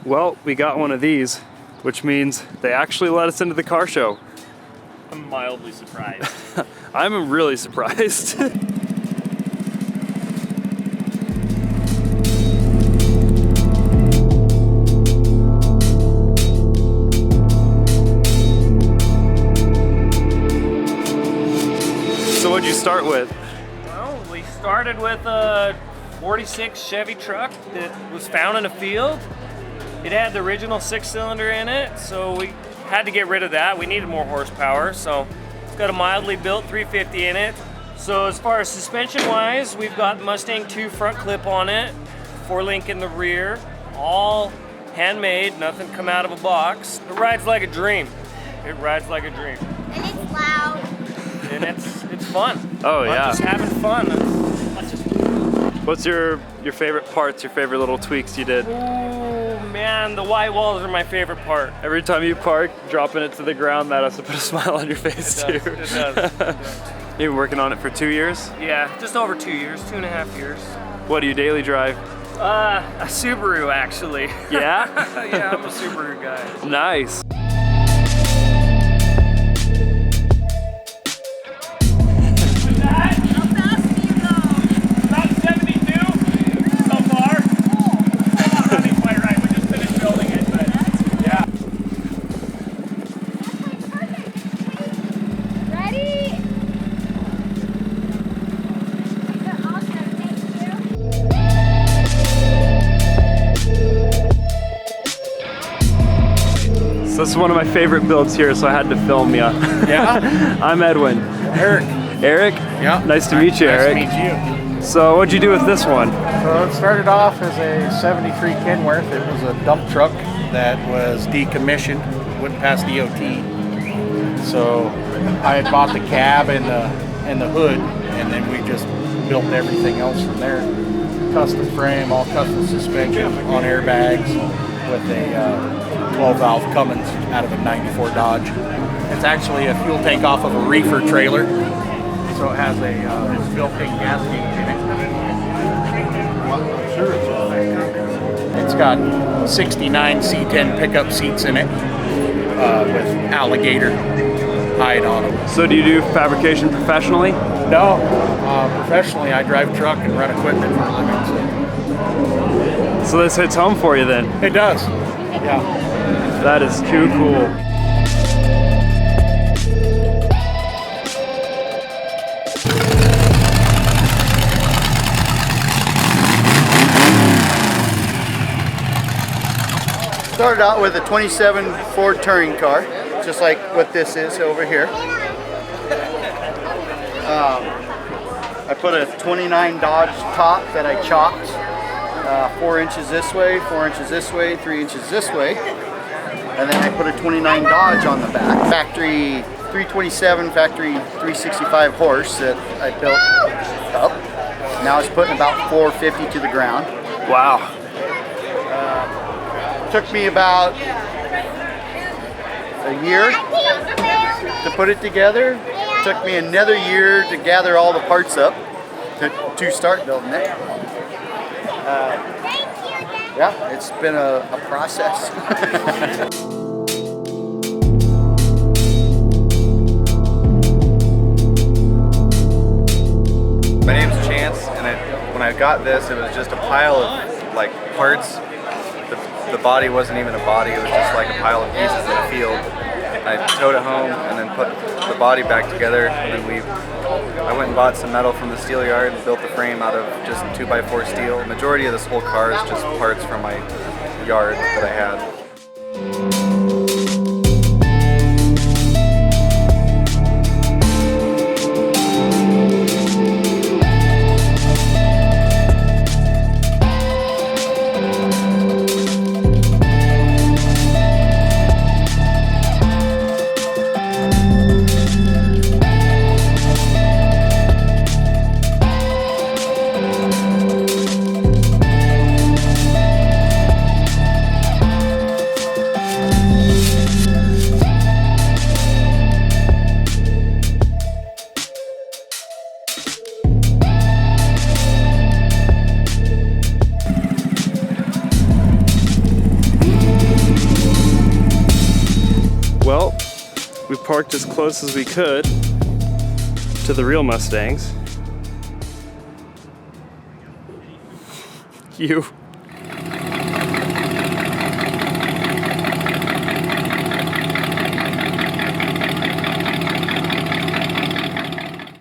Well, we got one of these, which means they actually let us into the car show. I'm mildly surprised. I'm really surprised. So what'd you start with? Well, we started with a 46 Chevy truck that was found in a field. It had the original 6-cylinder in it, so we had to get rid of that. We needed more horsepower, so it's got a mildly built 350 in it. So as far as suspension-wise, we've got Mustang 2 front clip on it, 4-link in the rear, all handmade, nothing come out of a box. It rides like a dream. It rides like a dream. And it's loud. And it's fun. Oh, yeah. I'm just having fun. What's your favorite parts, your favorite little tweaks you did? Oh man, the white walls are my favorite part. Every time you park, dropping it to the ground, that has to put a smile on your face too. It does. You've been working on it for 2 years? Yeah, just over 2 years, 2.5 years. What do you daily drive? A Subaru actually. Yeah? Yeah, I'm a Subaru guy. Nice. This is one of my favorite builds here, so I had to film you. Yeah? I'm Edwin. Eric. Eric? Yeah. Nice to meet you, Eric. Nice to meet you. So what'd you do with this one? So it started off as a 73 Kenworth. It was a dump truck that was decommissioned, wouldn't pass DOT. So I had bought the cab and the hood, and then we just built everything else from there. Custom frame, all custom suspension on airbags with a 12-valve Cummins out of a 94 Dodge. It's actually a fuel tank off of a reefer trailer, so it has a built-in gas gauge in it. Sure, it's got 69 C10 pickup seats in it with alligator hide on them. So do you do fabrication professionally? No, professionally I drive truck and run equipment for a living. So this hits home for you then? It does, yeah. That is too cool. Started out with a 27 Ford touring car, just like what this is over here. I put a 29 Dodge top that I chopped 4 inches this way, 4 inches this way, 3 inches this way. And then I put a 29 Dodge on the back. Factory 327, factory 365 horse that I built up. Now it's putting about 450 to the ground. Wow. Took me about a year to put it together. Took me another year to gather all the parts up to start building it. Yeah, it's been a process. My name's Chance, and when I got this, it was just a pile of like parts. The body wasn't even a body; it was just like a pile of pieces in a field. I towed it home and then put the body back together, and then I went and bought some metal from the steel yard and built the frame out of just 2x4 steel. The majority of this whole car is just parts from my yard that I had. parked as close as we could to the real Mustangs. You.